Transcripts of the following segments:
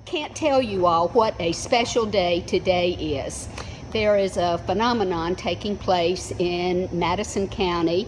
can't tell you all what a special day today is. There is a phenomenon taking place in Madison County,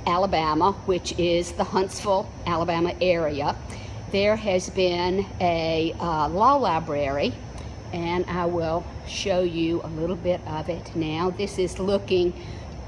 Alabama, which is the Huntsville, Alabama area. There has been a law library, and I will show you a little bit of it now. This is looking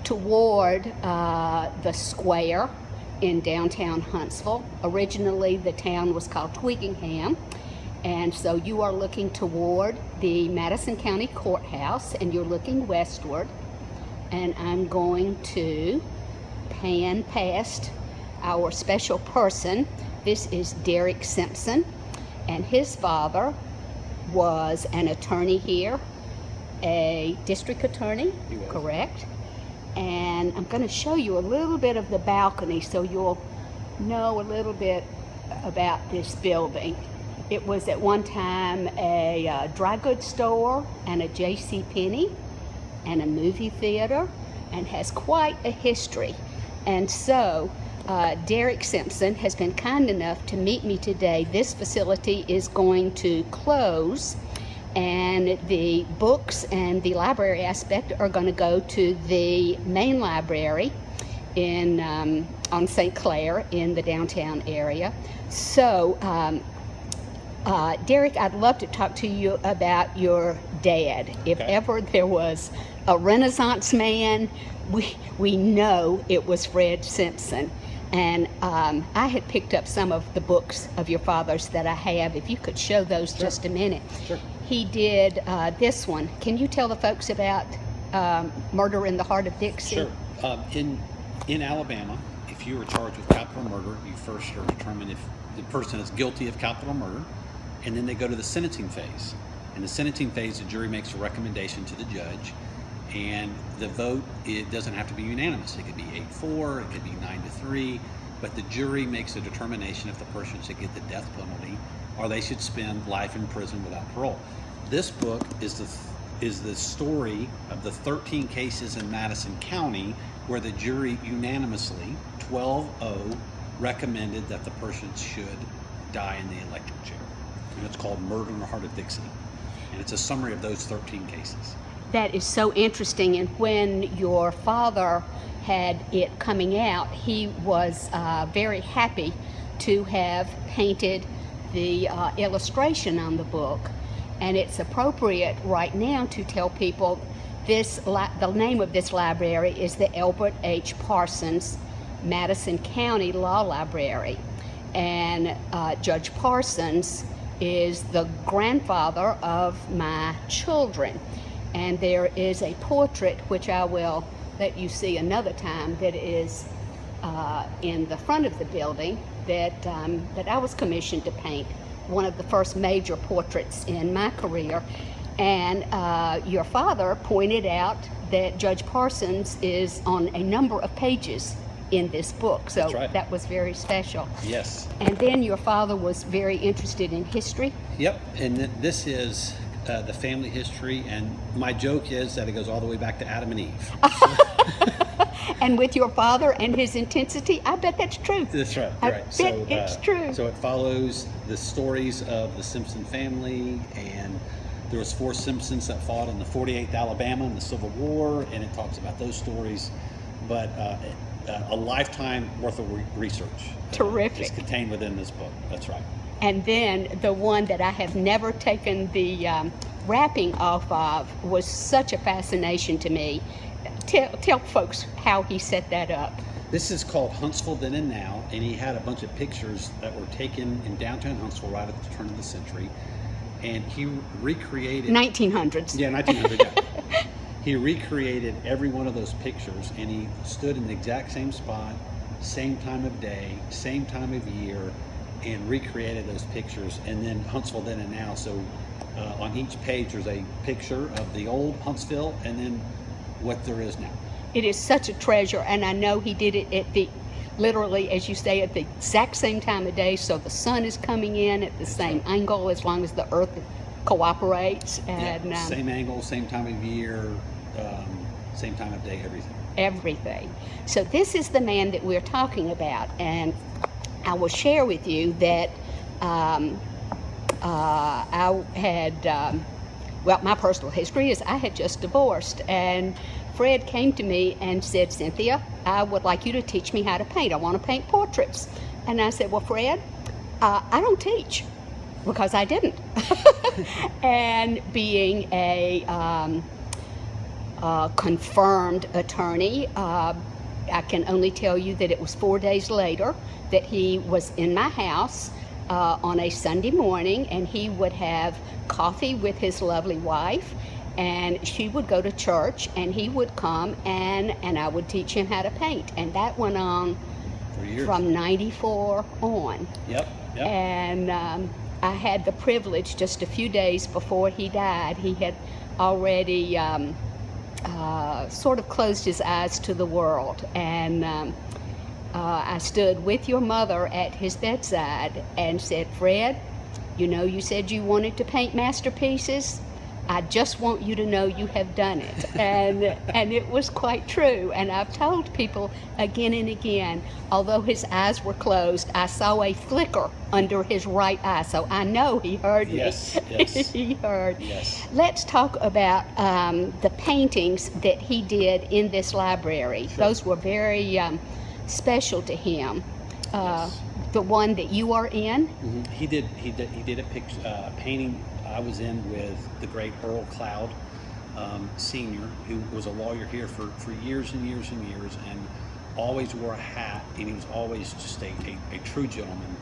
toward the square in downtown Huntsville. Originally, the town was called Twiggingham. And so you are looking toward the Madison County Courthouse, and you're looking westward. And I'm going to pan past our special person. This is Derek Simpson, and his father was an attorney here, a district attorney, correct? And I'm going to show you a little bit of the balcony so you'll know a little bit about this building. It was at one time a dry goods store and a JCPenney and a movie theater, and has quite a history. And so Derek Simpson has been kind enough to meet me today. This facility is going to close, and the books and the library aspect are going to go to the main library in on St. Clair in the downtown area. So Derek, I'd love to talk to you about your dad. If ever there was a Renaissance man, we know it was Fred Simpson. And I had picked up some of the books of your father's that I have. If you could show those just a minute. Sure. He did this one. Can you tell the folks about Murder in the Heart of Dixie? Sure. In Alabama, if you were charged with capital murder, you first are determined if the person is guilty of capital murder, and then they go to the sentencing phase. In the sentencing phase, the jury makes a recommendation to the judge, and the vote, it doesn't have to be unanimous. It could be 8-4, it could be 9-3, but the jury makes a determination if the person should get the death penalty or they should spend life in prison without parole. This book is the story of the 13 cases in Madison County where the jury unanimously, 12-0, recommended that the person should die in the electric chair. And it's called Murder in the Heart of Dixie. And it's a summary of those 13 cases. That is so interesting. And when your father had it coming out, he was very happy to have painted the illustration on the book. And it's appropriate right now to tell people the name of this library is the Elbert H. Parsons Madison County Law Library. And Judge Parsons is the grandfather of my children. And there is a portrait, which I will let you see another time, that is in the front of the building that I was commissioned to paint, one of the first major portraits in my career. And your father pointed out that Judge Parsons is on a number of pages in this book, so That's right. That was very special. Yes. And then your father was very interested in history. Yep, and this is the family history, and my joke is that it goes all the way back to Adam and Eve. And with your father and his intensity, I bet that's true. That's right. I bet it's true. So it follows the stories of the Simpson family, and there was 4 Simpsons that fought in the 48th Alabama in the Civil War, and it talks about those stories. But a lifetime worth of research Terrific. is contained within this book. That's right. And then the one that I have never taken the wrapping off of was such a fascination to me. Tell folks how he set that up. This is called Huntsville Then and Now, and he had a bunch of pictures that were taken in downtown Huntsville right at the turn of the century, and he recreated 1900s. Yeah, 1900. Yeah. He recreated every one of those pictures, and he stood in the exact same spot, same time of day, same time of year, and recreated those pictures. And then Huntsville Then and Now. So on each page there's a picture of the old Huntsville and then what there is now. It is such a treasure, and I know he did it at the, literally, as you say, at the exact same time of day, so the sun is coming in at the same angle as long as the earth cooperates. And yeah, same angle, same time of year, same time of day, everything. So this is the man that we're talking about, and I will share with you that I had, well, my personal history is I had just divorced, and Fred came to me and said, Cynthia, I would like you to teach me how to paint. I want to paint portraits. And I said, well, Fred, I don't teach, because I didn't. And being a confirmed attorney, I can only tell you that it was 4 days later that he was in my house on a Sunday morning, and he would have coffee with his lovely wife, and she would go to church, and he would come, and I would teach him how to paint. And that went on For years. from 94 on. Yep. And I had the privilege, just a few days before he died, he had already sort of closed his eyes to the world. And I stood with your mother at his bedside and said, Fred, you know, you said you wanted to paint masterpieces. I just want you to know you have done it. And it was quite true. And I've told people again and again, although his eyes were closed, I saw a flicker under his right eye. So I know he heard me. Yes. He heard. Yes. Let's talk about the paintings that he did in this library. Sure. Those were very special to him. Yes. The one that you are in. Mm-hmm. He did a picture painting I was in with the great Earl Cloud, Sr., who was a lawyer here for years and years and years, and always wore a hat, and he was always just a true gentleman,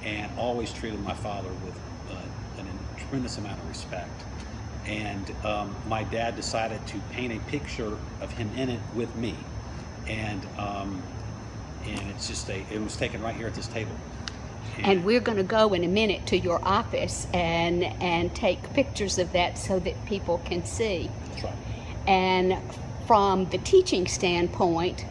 and always treated my father with a tremendous amount of respect. And my dad decided to paint a picture of him in it with me, and it's just it was taken right here at this table. And we're going to go in a minute to your office and take pictures of that so that people can see. That's right. And from the teaching standpoint,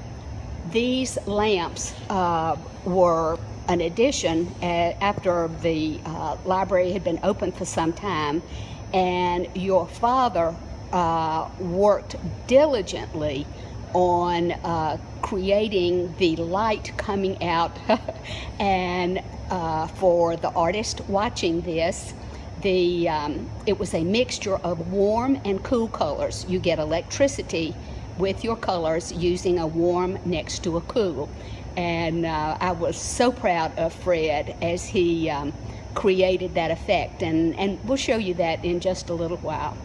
these lamps were an addition after the library had been open for some time, and your father worked diligently on creating the light coming out and for the artist watching this, it was a mixture of warm and cool colors. You get electricity with your colors using a warm next to a cool. And I was so proud of Fred as he created that effect, and we'll show you that in just a little while.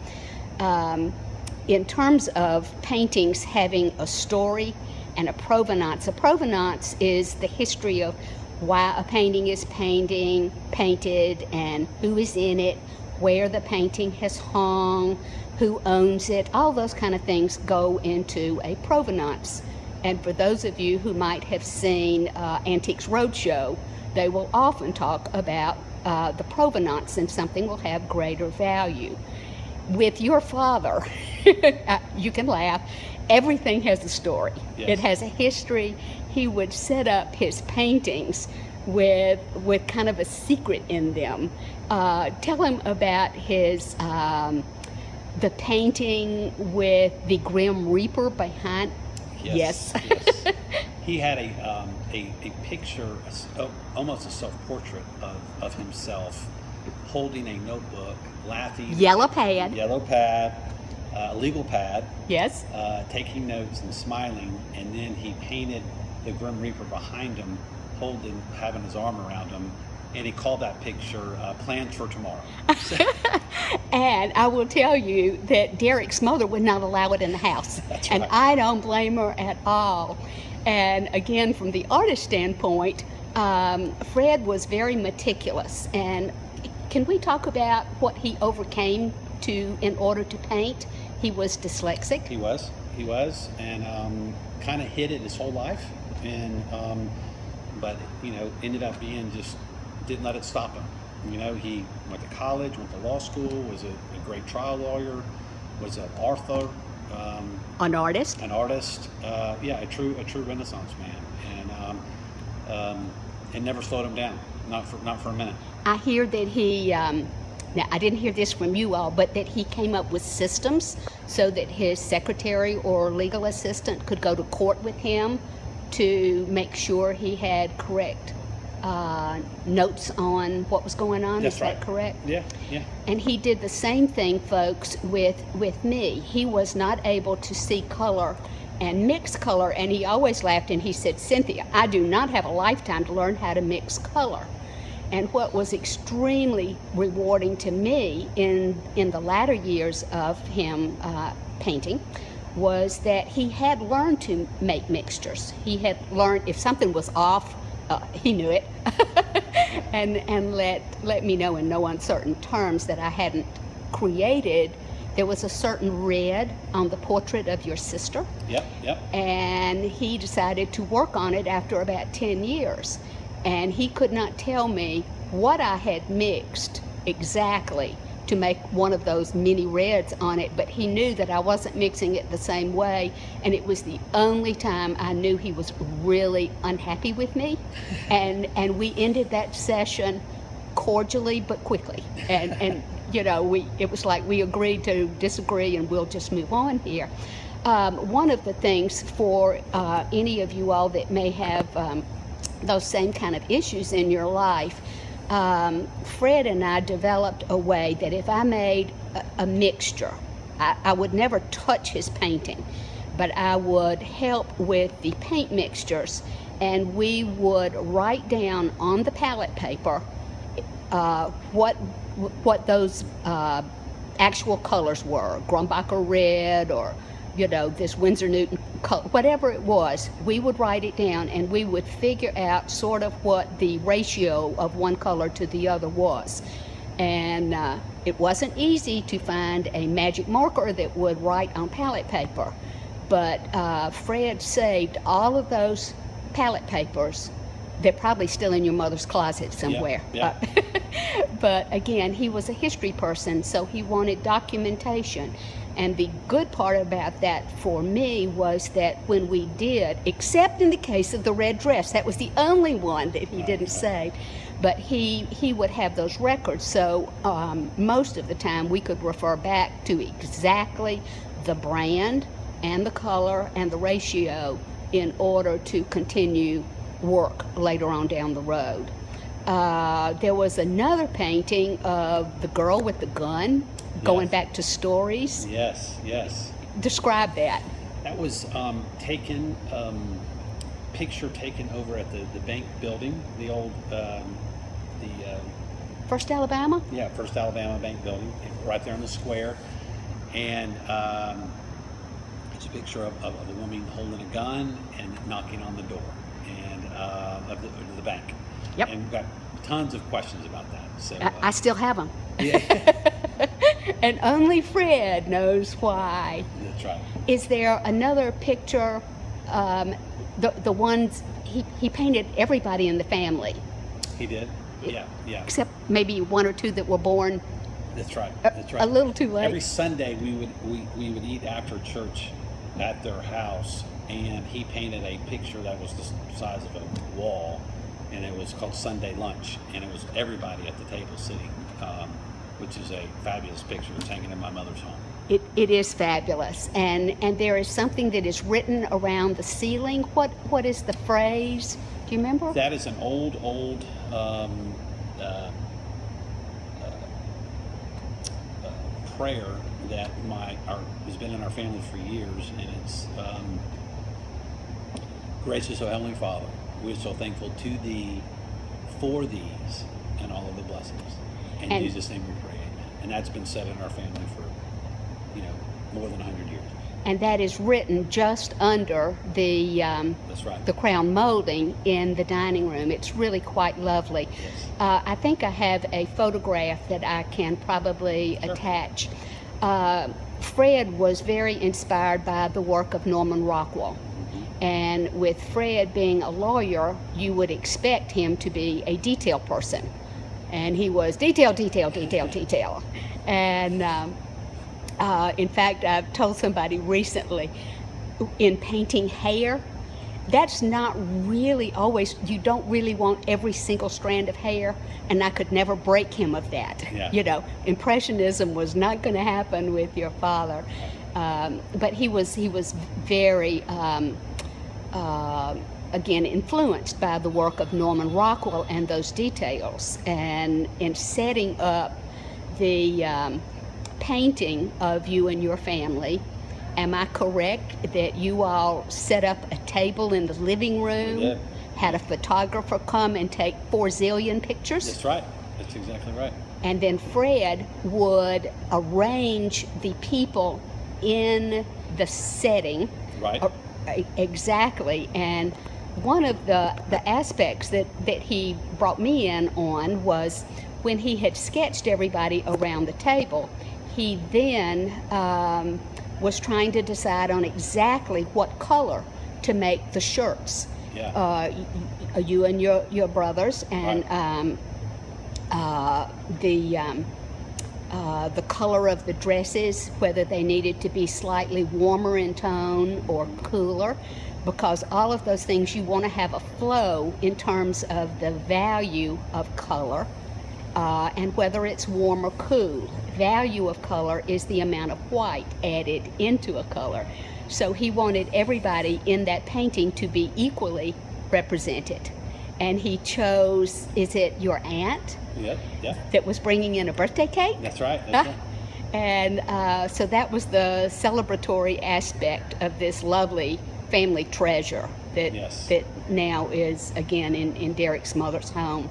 In terms of paintings having a story and a provenance is the history of why a painting is painted and who is in it, where the painting has hung, who owns it. All those kind of things go into a provenance. And for those of you who might have seen Antiques Roadshow, they will often talk about the provenance, and something will have greater value. With your father, you can laugh, everything has a story. Yes. It has a history. He would set up his paintings with kind of a secret in them. Tell him about his the painting with the Grim Reaper behind. Yes. He had a picture, almost a self-portrait of himself, holding a notebook, laughing. Yellow pad. Legal pad. Yes. Taking notes and smiling, and then he painted the Grim Reaper behind him, having his arm around him, and he called that picture "Plans for Tomorrow." And I will tell you that Derek's mother would not allow it in the house. That's And right. I don't blame her at all. And again, from the artist standpoint, Fred was very meticulous. And can we talk about what he overcame in order to paint? He was dyslexic. He was, and kind of hid it his whole life, and but ended up being didn't let it stop him. He went to college, went to law school, was a great trial lawyer, was an author, An artist. a true Renaissance man, and it never slowed him down, not for a minute. I hear that he, now I didn't hear this from you all, but that he came up with systems so that his secretary or legal assistant could go to court with him to make sure he had correct notes on what was going on. That's Is right. that correct? Yeah, yeah. And he did the same thing, folks, with me. He was not able to see color and mix color, and he always laughed and he said, "Cynthia, I do not have a lifetime to learn how to mix color." And what was extremely rewarding to me in the latter years of him painting was that he had learned to make mixtures. He had learned if something was off, he knew it, and let me know in no uncertain terms that I hadn't created. There was a certain red on the portrait of your sister. Yep, yep. And he decided to work on it after about 10 years. And he could not tell me what I had mixed exactly to make one of those mini reds on it, but he knew that I wasn't mixing it the same way, and it was the only time I knew he was really unhappy with me. And we ended that session cordially but quickly. And you know, it was like we agreed to disagree and we'll just move on here. One of the things for any of you all that may have those same kind of issues in your life, Fred and I developed a way that if I made a mixture, I would never touch his painting, but I would help with the paint mixtures, and we would write down on the palette paper what those actual colors were, Grumbacher red, or you know, this Winsor Newton color, whatever it was. We would write it down and we would figure out sort of what the ratio of one color to the other was. And it wasn't easy to find a magic marker that would write on palette paper, but Fred saved all of those palette papers. They're probably still in your mother's closet somewhere. Yeah, But again, he was a history person, so he wanted documentation. And the good part about that for me was that when we did, except in the case of the red dress, that was the only one that he didn't save, but he would have those records. So most of the time we could refer back to exactly the brand and the color and the ratio in order to continue work later on down the road. There was another painting of the girl with the gun, going back to stories. Yes, yes. Describe that. That was taken, picture taken over at the bank building, the old, First Alabama? yeah, First Alabama Bank building, right there on the square. And it's a picture of a woman holding a gun and knocking on the door and of the bank. Yep. And we've got tons of questions about that. So I still have them. yeah, And only Fred knows why. that's right. Is there another picture, the ones, he painted everybody in the family, He did. Yeah, yeah. except maybe one or two that were born That's right. That's right. a little too late. Every Sunday we would eat after church at their house, and he painted a picture that was the size of a wall, and it was called Sunday Lunch, and it was everybody at the table sitting, which is a fabulous picture. It's hanging in my mother's home. It is fabulous, and there is something that is written around the ceiling. What is the phrase? Do you remember? That is an old prayer that has been in our family for years, and it's gracious, O Heavenly Father, we are so thankful to Thee for these and all of the blessings. In And- Jesus' name we pray, amen. And that's been said in our family for more than 100 years. And that is written just under the That's right. the crown molding in the dining room. It's really quite lovely. Yes. I think I have a photograph that I can probably attach. Fred was very inspired by the work of Norman Rockwell. And with Fred being a lawyer, you would expect him to be a detail person. And he was detail. And in fact, I've told somebody recently, in painting hair, that's not really always, you don't really want every single strand of hair, and I could never break him of that. Yeah. You know, Impressionism was not going to happen with your father. But he was very again, influenced by the work of Norman Rockwell and those details. And in setting up the painting of you and your family, am I correct that you all set up a table in the living room? We did. Had a photographer come and take 4 zillion pictures? That's right. That's exactly right. And then Fred would arrange the people in the setting. Right. Exactly. And one of the aspects that he brought me in on was when he had sketched everybody around the table, he then was trying to decide on exactly what color to make the shirts. Yeah. You and your brothers, and right. The color of the dresses, whether they needed to be slightly warmer in tone or cooler, because all of those things, you want to have a flow in terms of the value of color, and whether it's warm or cool. Value of color is the amount of white added into a color. So he wanted everybody in that painting to be equally represented. And he chose, is it your aunt? Yeah. That was bringing in a birthday cake? That's right. That's right. And so that was the celebratory aspect of this lovely family treasure that Yes. that now is, again, in Derek's mother's home.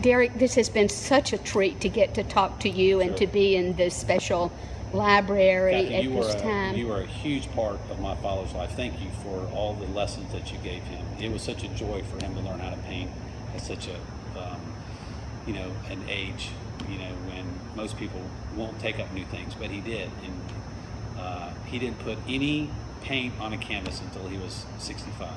Derek, this has been such a treat to get to talk to you and to be in this special library Kathy, at this time. You were a huge part of my father's life. Thank you for all the lessons that you gave him. It was such a joy for him to learn how to paint at such a, an age, when most people won't take up new things, but he did. And he didn't put any paint on a canvas until he was 65.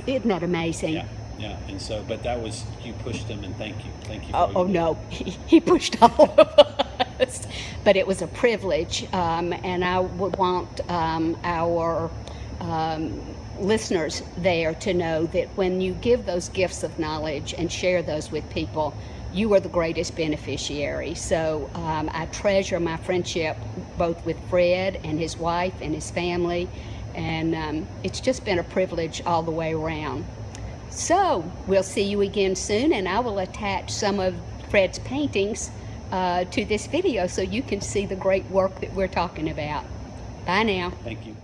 Isn't that amazing? Yeah. And so, but that was, you pushed him, and thank you. Thank you. Oh no, he pushed all of us. But it was a privilege, and I would want our listeners there to know that when you give those gifts of knowledge and share those with people, you are the greatest beneficiary. So I treasure my friendship both with Fred and his wife and his family, and it's just been a privilege all the way around. So we'll see you again soon, and I will attach some of Fred's paintings to this video so you can see the great work that we're talking about. Bye now. Thank you.